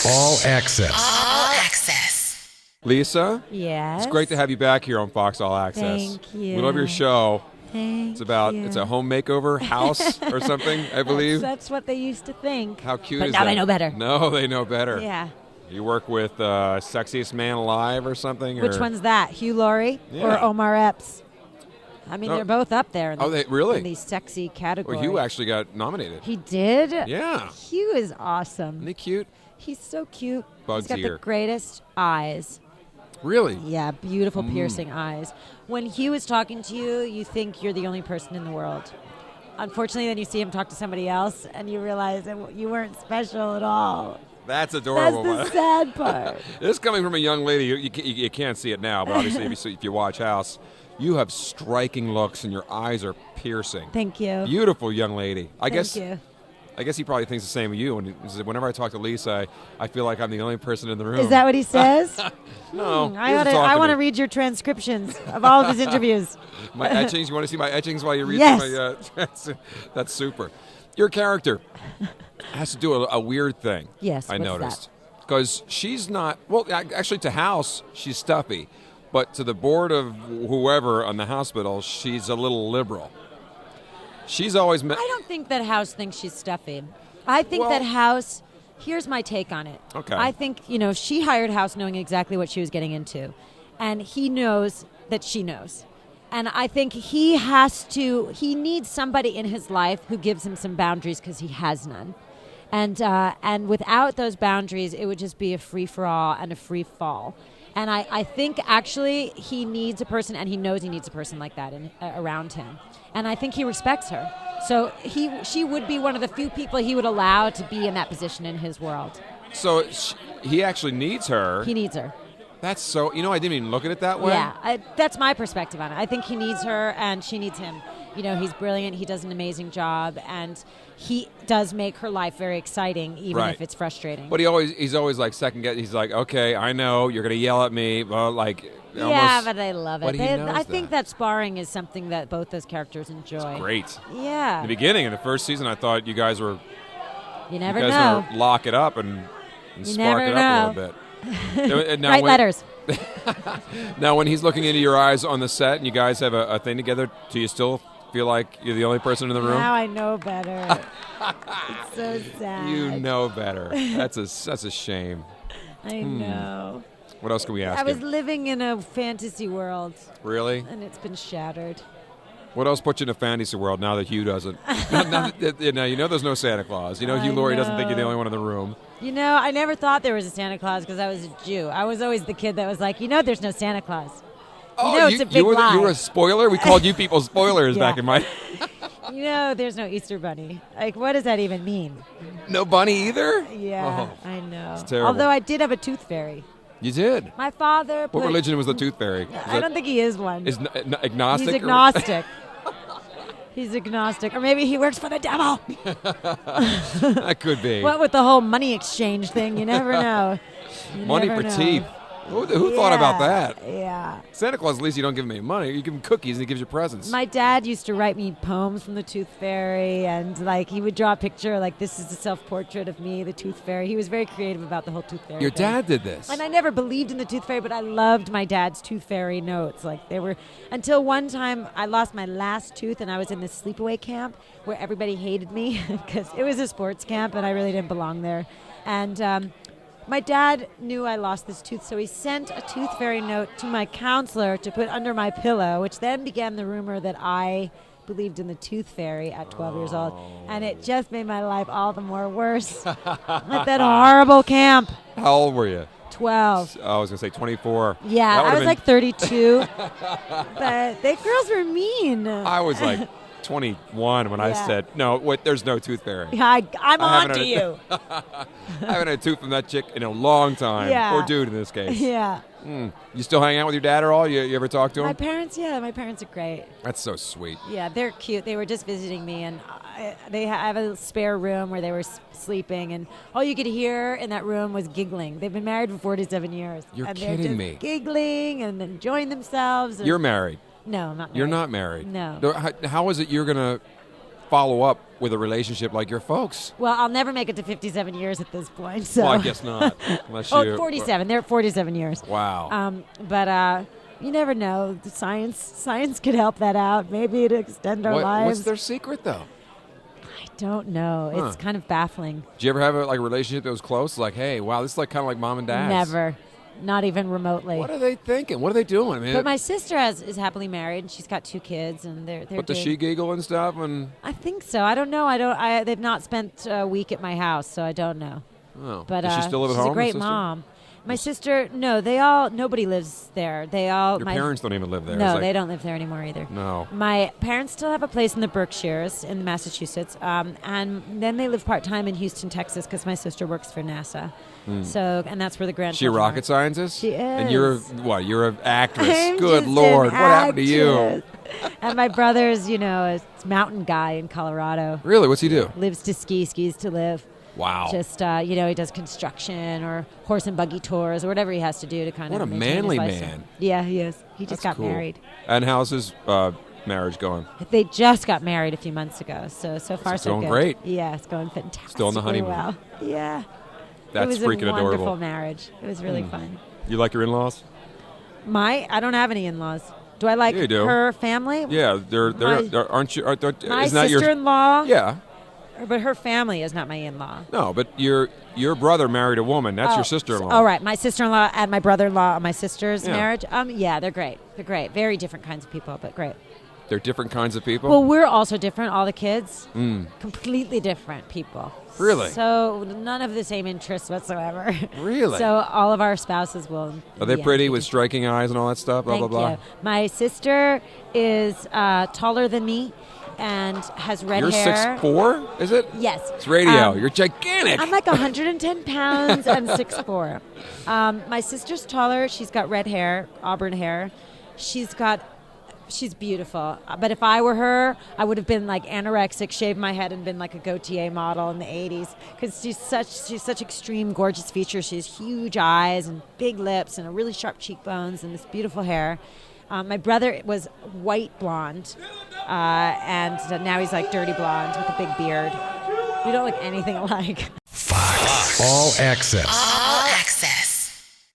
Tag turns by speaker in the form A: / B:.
A: All Access.
B: All Access.
C: Lisa,
D: Yes.
C: it's great to have you back here on Fox All Access.
D: Thank you.
C: We love your show.
D: Thank
C: It's a home makeover house or something, I believe.
D: That's what they used to think.
C: How cute
D: But
C: is
D: now
C: that?
D: they know better.
C: No, they know better.
D: Yeah.
C: You work with Sexiest Man Alive or something?
D: Which
C: or?
D: one's that? Hugh Laurie or
C: Yeah.
D: Omar Epps? I mean,
C: No.
D: they're both up there. In
C: Oh, they really?
D: in the sexy category.
C: Well, Hugh actually got nominated.
D: He did.
C: Yeah.
D: Hugh is awesome.
C: Isn't he cute?
D: He's so cute.
C: Bug's
D: He's got
C: ear.
D: the greatest eyes.
C: Really?
D: Yeah, beautiful
C: Mm.
D: piercing eyes. When Hugh is talking to you, you think you're the only person in the world. Unfortunately, then you see him talk to somebody else, and you realize that you weren't special at all.
C: That's
D: That's
C: adorable.
D: the sad part.
C: This is coming from a young lady. You can't see it now, but obviously if you watch House, you have striking looks and your eyes are piercing.
D: Thank you.
C: Beautiful young lady.
D: Thank you.
C: I guess he probably thinks the same of you. Whenever I talk to Lisa, I feel like I'm the only person in the room.
D: Is that what he says?
C: No.
D: I want to read your transcriptions of all of his interviews.
C: My etchings. You want to see my etchings while you read
D: Yes.
C: my? That's super. Your character has to do a weird thing.
D: Yes,
C: I
D: what's
C: noticed because she's not. Well, actually, to House she's stuffy, but to the board of whoever on the hospital, she's a little liberal. She's always.
D: I don't think that House thinks she's stuffy. I think
C: Well-
D: that House. Here's my take on it.
C: Okay.
D: I think she hired House knowing exactly what she was getting into, and he knows that she knows. And I think he needs somebody in his life who gives him some boundaries because he has none. And without those boundaries, it would just be a free-for-all and a free fall. And I think actually he needs a person, and he knows he needs a person like that around him. And I think he respects her. So she would be one of the few people he would allow to be in that position in his world.
C: So he actually needs her.
D: He needs her.
C: That's so. I didn't even look at it that way.
D: Yeah, that's my perspective on it. I think he needs her, and she needs him. He's brilliant. He does an amazing job, and he does make her life very exciting, even
C: Right.
D: if it's frustrating.
C: But he's always like second guess. He's like, okay, I know you're gonna yell at me, but like.
D: yeah,
C: almost,
D: but I love it.
C: But he knows
D: I think that sparring is something that both those characters enjoy.
C: Great.
D: Yeah.
C: In the beginning, in the first season, I thought you guys were
D: You never
C: gonna
D: know.
C: lock it up and
D: You
C: spark
D: never
C: it up a little bit. And now
D: Write letters.
C: Now, when he's looking into your eyes on the set and you guys have a thing together, do you still feel like you're the only person in the room?
D: Now I know better. It's so sad.
C: You know better. That's a shame.
D: I know.
C: What else can we ask
D: I was
C: you?
D: living in a fantasy world,
C: Really?
D: and it's been shattered.
C: What else puts you in a fantasy world now that Hugh doesn't? now there's no Santa Claus. Hugh
D: I
C: Laurie doesn't think you're the
D: know.
C: only one in the room.
D: I never thought there was a Santa Claus because I was a Jew. I was always the kid that was like, there's no Santa Claus. It's a big lie.
C: You were a spoiler? We called you people spoilers
D: Yeah.
C: back in my...
D: There's no Easter bunny. Like, what does that even mean?
C: No bunny either?
D: Yeah,
C: Oh,
D: I know.
C: it's terrible.
D: Although I did have a tooth fairy.
C: you did?
D: My father
C: What religion was the tooth fairy?
D: I don't think he is one.
C: Is agnostic?
D: He's agnostic. He's agnostic. Or maybe he works for the devil.
C: That could be.
D: What with the whole money exchange thing, you never know. You
C: Money
D: never
C: for
D: know.
C: teeth. Who thought about that?
D: Yeah.
C: Santa Claus, at least you don't give him any money. You give him cookies and he gives you presents.
D: My dad used to write me poems from the Tooth Fairy, and he would draw a picture like, this is a self-portrait of me, the Tooth Fairy. He was very creative about the whole Tooth Fairy
C: Your
D: thing.
C: dad did this.
D: And I never believed in the Tooth Fairy, but I loved my dad's Tooth Fairy notes. They were, until one time I lost my last tooth and I was in this sleepaway camp where everybody hated me because it was a sports camp and I really didn't belong there. And my dad knew I lost this tooth, so he sent a Tooth Fairy note to my counselor to put under my pillow, which then began the rumor that I believed in the Tooth Fairy at 12 years old. And it just made my life all the more worse at that horrible camp.
C: How old were you?
D: 12.
C: I was going to say 24.
D: Yeah,
C: That
D: I
C: would've
D: was
C: been-
D: 32. But they girls were mean.
C: I was like 21 when I
D: Yeah.
C: said, no, wait, there's no tooth fairy.
D: I'm
C: I
D: on
C: haven't
D: to
C: had
D: you.
C: I haven't had a tooth from that chick in a long time.
D: Yeah.
C: Or dude in this case.
D: Yeah.
C: You still hang out with your dad at all? You ever talk to him?
D: My parents are great.
C: That's so sweet.
D: Yeah, they're cute. They were just visiting me, and they have a spare room where they were sleeping, and all you could hear in that room was giggling. They've been married for 47 years.
C: You're
D: and they're
C: kidding
D: just
C: me.
D: Giggling and enjoying themselves. And
C: You're married.
D: No, I'm not married.
C: You're not married.
D: No.
C: How is it you're going to follow up with a relationship like your folks.
D: Well, I'll never make it to 57 years at this point. So.
C: Well, I guess not. Unless
D: Oh,
C: you
D: 47. They're at 47 years.
C: Wow.
D: But you never know. The science could help that out. Maybe it'd extend our lives.
C: What's their secret, though?
D: I don't know.
C: Huh.
D: It's kind of baffling.
C: Did you ever have a relationship that was close? Like, hey, wow, this is like kind of like mom and dad.
D: Never. Not even remotely.
C: What are they thinking? What are they doing? I mean,
D: But my sister is happily married, and she's got 2 kids, and they're
C: but does
D: good.
C: she giggle and stuff? And
D: I think so. I don't know. They've not spent a week at my house, so I don't know.
C: oh,
D: But
C: does she still live at
D: she's
C: home?
D: a great
C: the sister?
D: mom. My sister, no, nobody lives there.
C: Your parents don't even live there.
D: No,
C: It's like,
D: they don't live there anymore either.
C: No.
D: My parents still have a place in the Berkshires in Massachusetts, and then they live part-time in Houston, Texas, because my sister works for NASA. So, and that's where the
C: She a
D: grandchildren
C: rocket
D: are.
C: scientist?
D: She
C: And you're
D: is.
C: what? You're an actress.
D: I'm
C: Good
D: just
C: Lord.
D: an
C: What happened to you?
D: actress. And my brother's, a mountain guy in Colorado.
C: Really? What's he do?
D: Lives to ski, skis to live.
C: Wow.
D: Just, he does construction or horse and buggy tours or whatever he has to do to kind
C: What
D: of
C: a
D: maintain his
C: manly
D: lifestyle.
C: man.
D: Yeah, he is. He just
C: That's
D: got
C: cool.
D: married.
C: And how's his marriage going?
D: They just got married a few months ago, so far
C: it's
D: so
C: going
D: good.
C: great.
D: Yeah, it's going fantastic.
C: Still on the honeymoon.
D: Well. Yeah.
C: That's
D: it was
C: freaking
D: a wonderful
C: adorable.
D: marriage. It was really fun.
C: You like your in-laws?
D: I don't have any in-laws. Do I like
C: Yeah, you do.
D: her family?
C: Yeah, they're aren't you?
D: My
C: isn't that your?
D: sister-in-law.
C: Yeah.
D: But her family is not my in-law.
C: No, but your brother married a woman. That's your sister-in-law.
D: Oh, right. My sister-in-law and my brother-in-law on my sister's
C: Yeah.
D: marriage. Yeah, they're great. They're great. Very different kinds of people, but great.
C: They're different kinds of people.
D: Well, we're also different. All the kids, completely different people.
C: Really?
D: So none of the same interests whatsoever.
C: Really?
D: So all of our spouses will.
C: Are they pretty with striking eyes and all that stuff? Blah
D: Thank
C: blah blah.
D: you. My sister is taller than me and has red
C: You're
D: hair.
C: 6'4", is it?
D: Yes.
C: It's radio. You're gigantic.
D: I'm like 110 pounds and 6'4". My sister's taller. She's got red hair, auburn hair. She's beautiful. But if I were her, I would have been like anorexic, shaved my head, and been like a Gautier model in the 80s. Because she's such extreme, gorgeous features. She has huge eyes and big lips and a really sharp cheekbones and this beautiful hair. My brother was white blonde, and now he's like dirty blonde with a big beard. We don't look anything alike.
A: Fox. All Access.